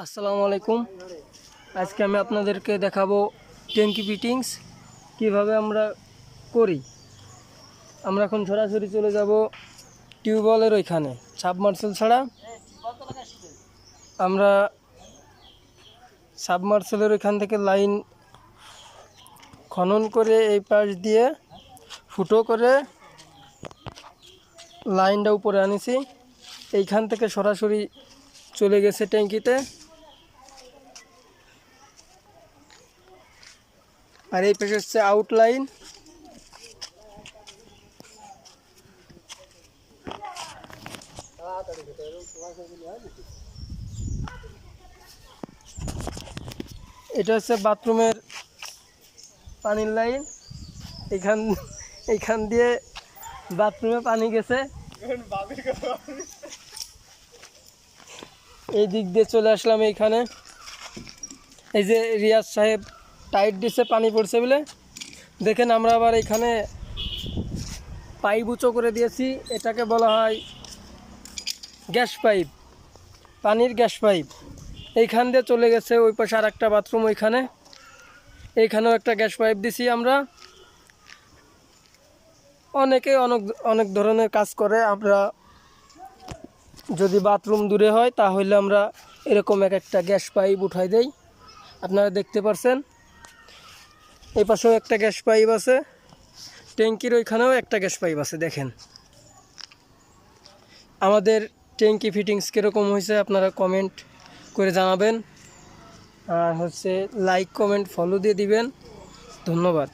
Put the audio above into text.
আসসালামু আলাইকুম। আজকে আমি আপনাদেরকে দেখাবো ট্যাঙ্কি ফিটিংস কিভাবে আমরা করি। আমরা এখন সরাসরি চলে যাব টিউবওয়েলের ওইখানে, সাবমার্সেল ছাড়া। আমরা সাবমার্সেলের ওইখান থেকে লাইন খনন করে এই পাশ দিয়ে ফুটো করে লাইনটা উপরে আনিছি। এইখান থেকে সরাসরি চলে গেছে ট্যাঙ্কিতে। আর এই পাশে হচ্ছে আউটলাইন। এটা হচ্ছে বাথরুমের পানির লাইন। এইখান দিয়ে বাথরুমে পানি গেছে, এই দিক দিয়ে চলে আসলাম এইখানে। এই যে রিয়াজ সাহেব টাইট দিচ্ছে পানি পড়ছে বলে, দেখেন আমরা আবার এখানে পাইপ উঁচু করে দিয়েছি। এটাকে বলা হয় গ্যাস পাইপ, পানির গ্যাস পাইপ। এইখান দিয়ে চলে গেছে ওই পাশে আর একটা বাথরুম, এইখানেও একটা গ্যাস পাইপ দিছি আমরা। অনেকে অনেক ধরনের কাজ করে। আমরা যদি বাথরুম দূরে হয় তাহলে আমরা এরকম একটা গ্যাস পাইপ উঠাই দেই। আপনারা দেখতে পাচ্ছেন এই পাশেও একটা গ্যাস পাইপ আছে, ট্যাঙ্কির ওইখানেও একটা গ্যাস পাইপ আছে। দেখেন আমাদের ট্যাঙ্কি ফিটিংস কীরকম হয়েছে আপনারা কমেন্ট করে জানাবেন। আর লাইক কমেন্ট ফলো দিয়ে দিবেন। ধন্যবাদ।